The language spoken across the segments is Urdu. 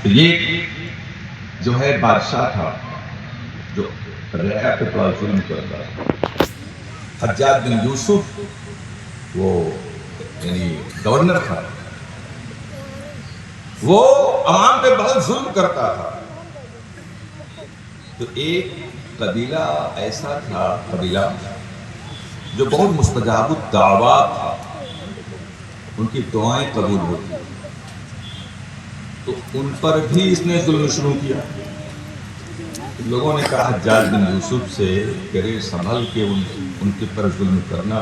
یہ جو ہے بادشاہ تھا جو رعیت پہ بڑا ظلم کرتا تھا. حجاج بن یوسف وہ یعنی گورنر تھا، وہ عوام پہ بہت ظلم کرتا تھا. تو ایک قبیلہ ایسا تھا، قبیلہ جو بہت مستجاب الدعوات تھا، ان کی دعائیں قبول ہوتی، تو ان پر بھی اس نے ظلم شروع کیا. لوگوں نے کہا حجاج بن یوسف سے کہ سنبھل کے ان کے پر ظلم کرنا،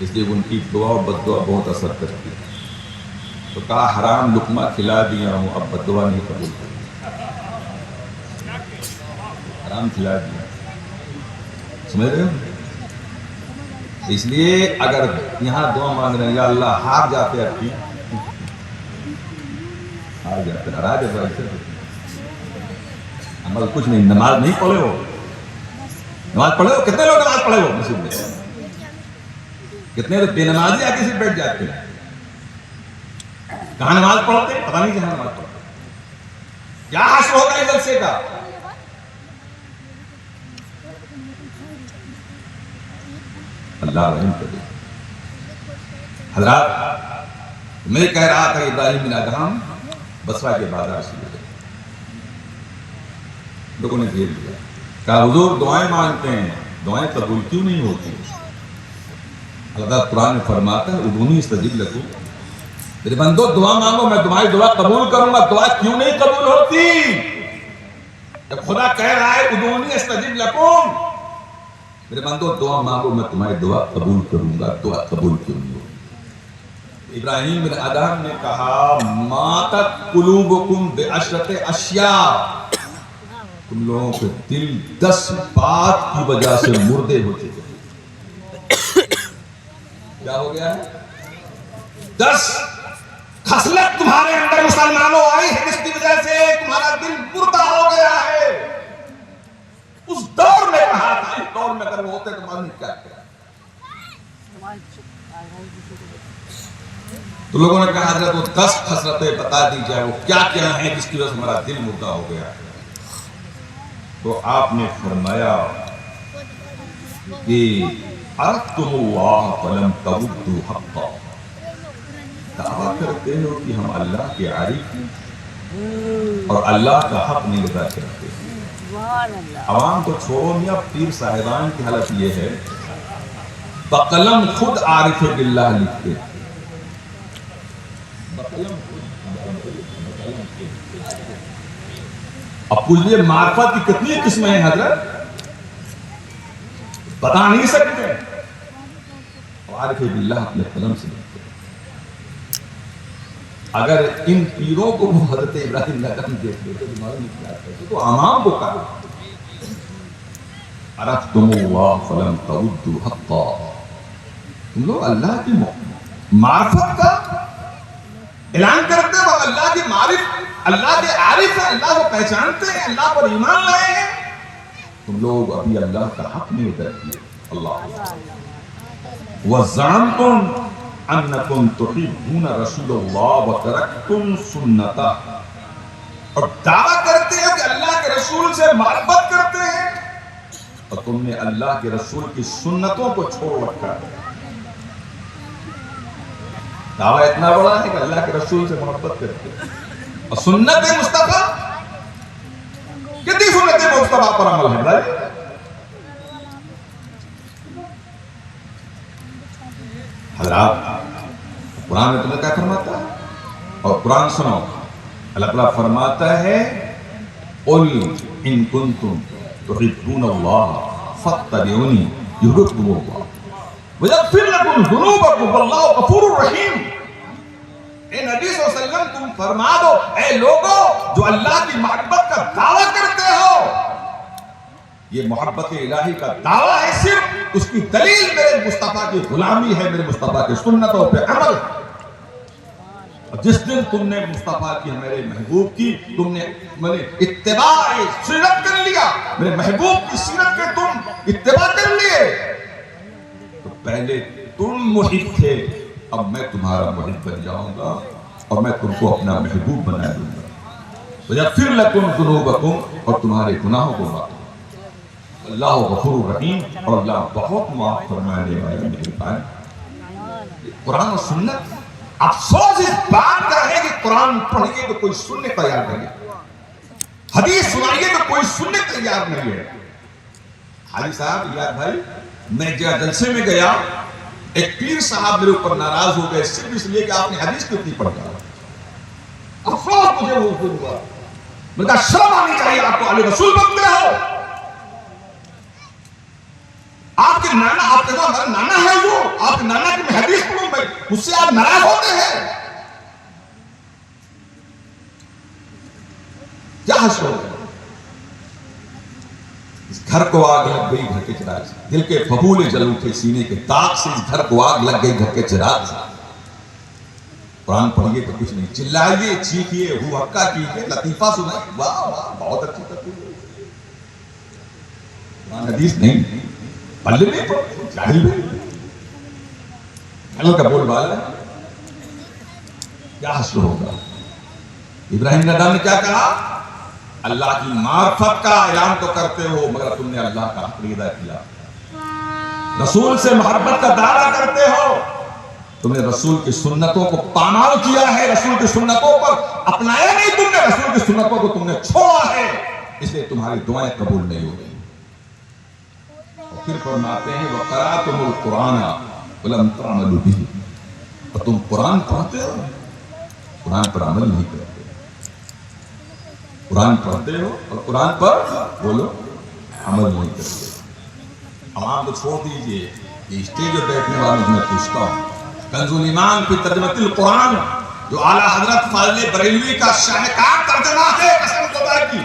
اس لیے ان کی دعا و بد دعا بہت اثر کرتی ہے. تو کہا حرام لقمہ کھلا دیا ہوں، اب بد دعا نہیں قبول کرتی، حرام کھلا دیا. سمجھ رہے ہو؟ اس لیے اگر یہاں دعا مانگ رہے ہیں یا اللہ ہار جاتے اب کی ہار جاتے ہرا جاتے عمل کچھ نہیں. نماز نہیں پڑھے ہو، نماز پڑھے ہو؟ کتنے لوگ نماز پڑھے ہو مسجد میں؟ کتنے لوگ بے نمازی آ کے صرف بیٹھ جاتے ہیں. کہاں نماز پڑھتے ہیں؟ پتہ نہیں کہاں نماز پڑھتے. کیا حشر ہوگا اس جلسے کا؟ اللہ رحم کرے. حضرات میں کہہ رہا تھا ابراہیم بن ادہم بصرہ کے بازار سے گزرے، لوگوں نے گھیر لیا، کہا حضور دعائیں مانگتے ہیں، دعائیں قبول کیوں نہیں ہوتی؟ اللہ قرآن میں فرماتا ہے ادعونی استجب لکم، میرے بندو دعا مانگو میں تمہاری دعا قبول کروں گا. دعا کیوں نہیں قبول ہوتی؟ جب خدا کہہ رہا ہے ادعونی استجب لکم، میرے بندو دعا مانگو میں تمہاری دعا قبول کروں گا. دعا قبول کیوں نہیں ہوتی؟ ابراہیم بن ادہم نے کہا ماتت قلوبکم بعشرۃ اشیاء، تم لوگوں کے دل 10 بات کی وجہ سے مردے ہو چکے. کیا ہو گیا ہے؟ 10 خصلت تمہارے اندر مسلمانوں آئی ہے جس کی وجہ سے تمہارا دل مردہ ہو گیا ہے. اس دور میں کہا تھا، اس دور میں اگر وہ ہوتے تو معلوم کیا کیا. تو لوگوں نے کہا حضرت وہ 10 خصلتیں بتا دی جائے، وہ کیا کیا ہیں جس کی وجہ سے ہمارا دل مردہ ہو گیا ہے. تو آپ نے فرمایا کہ عرفتم اللہ فلم تودوا حقا، دعویٰ کرتے ہو کہ ہم اللہ کے عارف ہیں اور اللہ کا حق نہیں ادا کرتے. عوام کو چھوڑو میاں، پیر صاحبان کی حالت یہ ہے بقلم خود عارف باللہ لکھتے ہیں. اب یہ معرفت کی کتنی قسمیں ہیں حضرت بتا نہیں سکتے. عارف باللہ اپنے قلم سے لکھتے ہیں. اگر ان پیروں کو وہ حضرت ابراہیم بن ادہم دیکھ لیتے تو معلوم کیا کرتے تو عوام کو کہا عرفتم اللہ فلم تودوا حقا، تم لوگ اللہ کی معرفت کا اعلان کرتے ہو، اللہ کی معرفت، اللہ کے عارف ہیں، اللہ کو پہچانتے ہیں، اللہ پر ایمان لائے ہیں، تم لوگ ابھی اللہ کا حق نہیں ادا کیے. اللہ وَزَعَمْتُمْ أَنَّكُمْ تُحِبُّونَ رَسُولَ اللَّهِ وَتَرَكْتُمْ سُنَّتَهُ، اور دعویٰ کرتے ہو کہ اللہ کے رسول سے محبت کرتے ہیں اور تم نے اللہ کے رسول کی سنتوں کو چھوڑ رکھا ہے. دعویٰ اتنا بڑا ہے کہ اللہ کے رسول سے محبت کرتے ہیں اور سنت مصطفیٰ، کتنی سنت مصطفیٰ پر عمل ہے بھائی. حضرات قرآن میں تمہیں کیا فرماتا ہے؟ اور قرآن سنو، اللہ تعالیٰ فرماتا ہے قُلْ إِن كُنتُمْ تُحِبُّونَ اللَّهَ فَاتَّبِعُونِي يُحْبِبْكُمُ اللَّهُ وَيَغْفِرْ لَكُمْ ذُنُوبَكُمْ وَاللَّهُ غَفُورٌ رَحِيمٌ. اے نبی صلی اللہ علیہ وسلم تم فرما دو اے لوگوں جو اللہ کی محبت کا دعویٰ کرتے ہو، یہ محبت الہی کا دعویٰ ہے، صرف اس کی دلیل میرے مصطفیٰ کی غلامی ہے، میرے مصطفیٰ کی سنتوں پہ عمل. اور جس دن تم نے مصطفیٰ کی، میرے محبوب کی تم نے اتباع سیرت کر لیا، میرے محبوب کی سیرت کے تم اتباع کر لیے، تو پہلے تم محب تھے، اب میں تمہارا محب بن جاؤں گا اور میں تم کو اپنا محبوب بنا دوں گا. وَيَغْفِرْ لَكُمْ ذُنُوبَكُمْ اور تمہارے گناہوں کو معاف کرے۔ اللہ غفور رحیم اور اللہ بہت معاف فرمانے والا مہربان۔ قرآن و سنت، افسوس اس بات کا ہے کہ قرآن پڑھیے تو کوئی سننے تیار نہیں ہے، حدیث سنائیے تو کوئی سننے تیار نہیں ہے۔ حاجی صاحب یار بھائی، میں جلسے میں گیا، ایک پیر صاحب میرے اوپر ناراض ہو گئے صرف اس لیے کہ آپ نے حدیث کیوں نہیں پڑھا۔ افسوس مجھے وہ ہوا، میں کہا شرم آنی چاہیے آپ کو، علی رسول بنتے ہو، آپ کے نانا، آپ کہتے ہو ہمارا نانا ہے وہ، آپ کے نانا کی میں حدیث پڑھوں، میں اس سے آپ ناراض ہوتے ہیں، کیا حشر ہو گیا؟ اس گھر کو آگ لگ گئی گھر کے چراغ سے، دل کے پھپھولے جل اٹھے سینے کے داغ سے، اس گھر کو آگ لگ گئی گھر کے چراغ سے۔ قرآن پڑھیے تو کچھ نہیں، چلائیے، چیخیے، ہو ہکا کیجیے، لطیفہ سنائیے، واہ واہ بہت اچھی تقریر، قرآن حدیث نہیں، پلے نہیں پڑھتے، جاہل بھی جاہل کا بول بالا ہے، کیا حشر ہوگا؟ ابراہیم نادم نے کیا کہا؟ اللہ کی معرفت کا اعلان تو کرتے ہو مگر تم نے اللہ کا عقیدہ کیا، رسول سے محبت کا دعویٰ کرتے ہو، تم نے رسول کی سنتوں کو پامال کیا ہے، رسول کی سنتوں پر اپنایا نہیں تم نے، رسول کی سنتوں کو تم نے چھوڑا ہے، اس لیے تمہاری دعائیں قبول نہیں ہو گئی۔ اور پھر فرماتے ہیں وَقَرَأْتُمُ الْقُرْآنَ وَلَمْ تَعْمَلُوا بِهِ، اور تم قرآن پڑھتے ہو، قرآن پر عمل نہیں کرتے، قرآن پڑھتے ہو اور قرآن پر بولو عمل نہیں کرتے۔ عوام کو چھوڑ دیجئے، یہ اسٹیج پر بیٹھنے والوں میں پوچھتا ہوں، کنز الایمان فی ترجمۃ القرآن جو اعلیٰ حضرت فاضل بریلوی کا شاہکار ترجمہ ہے، قسم خدا کی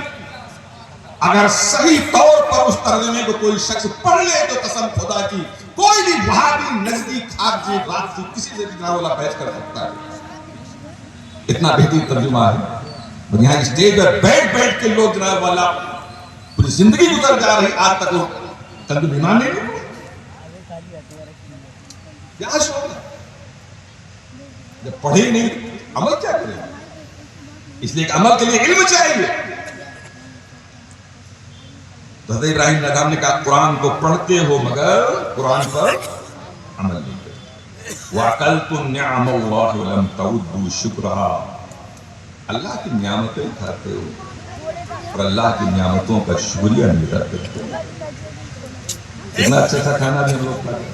اگر صحیح طور پر اس ترجمے کو کوئی شخص پڑھ لے تو قسم خدا کی کوئی بھی وہابی نزدی خارجی رافضی کسی سے بھی والا بحث کر سکتا ہے، اتنا بہترین ترجمہ ہے۔ اور یہاں اسٹیج پر بیٹھ بیٹھ کے لوگ جناب والا پوری زندگی گزر جا رہی، آج تک وہ کنز الایمان نہیں پڑھے، کیا شوق ہے؟ جب پڑھے نہیں عمل کیا کرے؟ اس لیے کہ عمل کے لیے علم چاہیے۔ تو حضرت ابراہیم علیہ السلام نے کہا قرآن کو پڑھتے ہو مگر قرآن پر عمل نہیں کرتے۔ وَعَقَلْتُمْ نِعَمَ اللَّهِ وَلَمْ تَعُدُّوا شُكْرَهَا، اللہ کی نعمتیں کھاتے ہو اور اللہ کی نعمتوں کا شکریہ نہیں ادا کرتے ہو۔ اتنا اچھا سا کھانا بھی ہم لوگ کھاتے ہیں،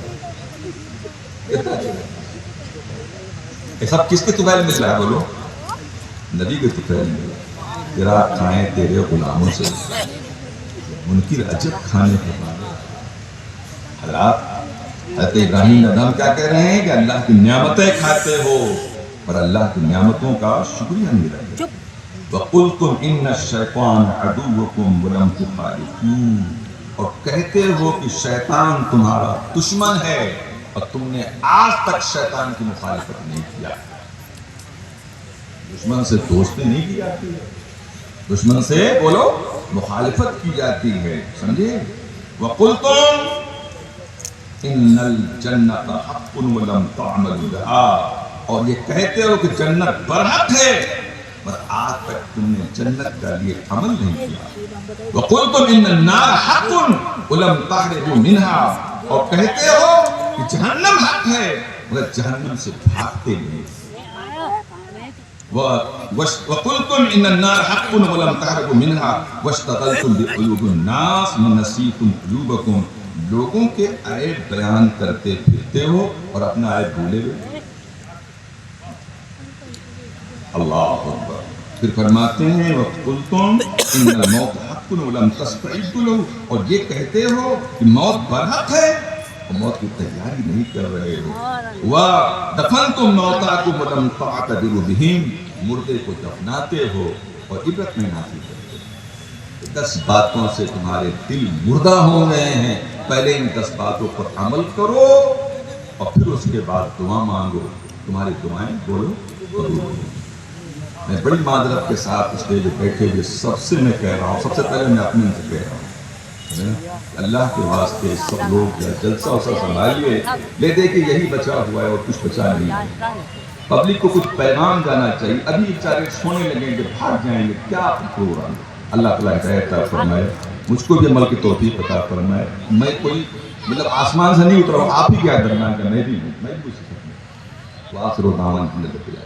یہ سب کس کے طفیل مل رہا ہے؟ بولو نبی کے طفیل مل رہا ہے، تیرا کھائیں تیرے غلاموں سے، منکر عجب کھانے کے بارے۔ حضرات حضرت ابراہیم ندم کیا کہہ رہے ہیں کہ اللہ کی نعمتیں کھاتے ہو اور اللہ کی نعمتوں کا شکریہ نہیں رہتے۔ وَقُلْتُمْ إِنَّ الشَّيْطَانَ عَدُوُّكُمْ وَلَمْ تُخَالِفُوهُ، اور کہتے ہو کہ شیطان تمہارا دشمن ہے اور تم نے آج تک شیطان کی مخالفت نہیں کیا۔ دشمن سے دوستی نہیں کی جاتی ہے، دشمن سے بولو مخالفت کی جاتی ہے، سمجھے؟ وَقُلْتُمْ إِنَّ الْجَنَّةَ حَقٌّ وَلَمْ تَعْمَلُوا بِهَا، اور یہ کہتے ہو کہ جنت برحق ہے پر آج تک تم نے جنت کا لیے عمل نہیں کیا۔ وَقُلْتُمْ إِنَّ النَّارَ حَقٌّ وَلَمْ تَخْرُجُوا مِنْهَا، اور کہتے ہو کہ جہنم حق ہے مگر جہنم سے بھاگتے نہیں۔ وَقُلْتُمْ إِنَّ النَّارَ حَقٌّ وَلَمْ تَخْرُجُوا مِنْهَا وَاشْتَغَلْتُمْ بِعُيُوبِ النَّاسِ وَنَسِيتُمْ عُيُوبَكُمْ، لوگوں کے عیب بیان کرتے پھرتے ہو اور اپنا عیب بھولے ہوئے۔ اللہ اکبر۔ پھر فرماتے ہیں وَقُلْتُمْ إِنَّ الْمَوْتَ حَقٌّ وَلَمْ تَسْتَعِدُّوا لَهُ، اور یہ کہتے ہو کہ موت برحق ہے اور موت کی تیاری نہیں کر رہے ہو۔ وَدَفَنْتُمْ مَوْتَاكُمْ وَلَمْ تَعْتَبِرُوا بِهِمْ، مردے کو دفناتے ہو اور عبرت نہیں حاصل کرتے۔ 10 باتوں سے تمہارے دل مردہ ہو گئے ہیں، پہلے ان 10 باتوں پر عمل کرو اور پھر اس کے بعد دعا مانگو، تمہاری دعائیں بولو قبول ہوں۔ میں بڑی معذرت کے ساتھ اسٹیج پہ بیٹھے ہوئے سب سے میں کہہ رہا ہوں، سب سے پہلے میں اپنے سے کہہ رہا ہوں، اللہ کے واسطے سب لوگ جلسہ اسا سنبھالیے، لے دے کہ یہی بچا ہوا ہے اور کچھ بچا نہیں ہے۔ پبلک کو کچھ پیغام جانا چاہیے. ابھی بیچارے سونے لگیں گے, بھاگ جائیں گے, کیا پروگرام. اللہ تعالیٰ ہدایت عطا فرمائے, مجھ کو بھی عمل کی توفیق عطا فرمائے. میں کوئی مطلب آسمان سے نہیں اترا ہوں, آپ ہی کیا درمیان کا, میں بھی نہیں, میں بھی کچھ سکتا ہوں. وآخر دعوانا الحمدللہ.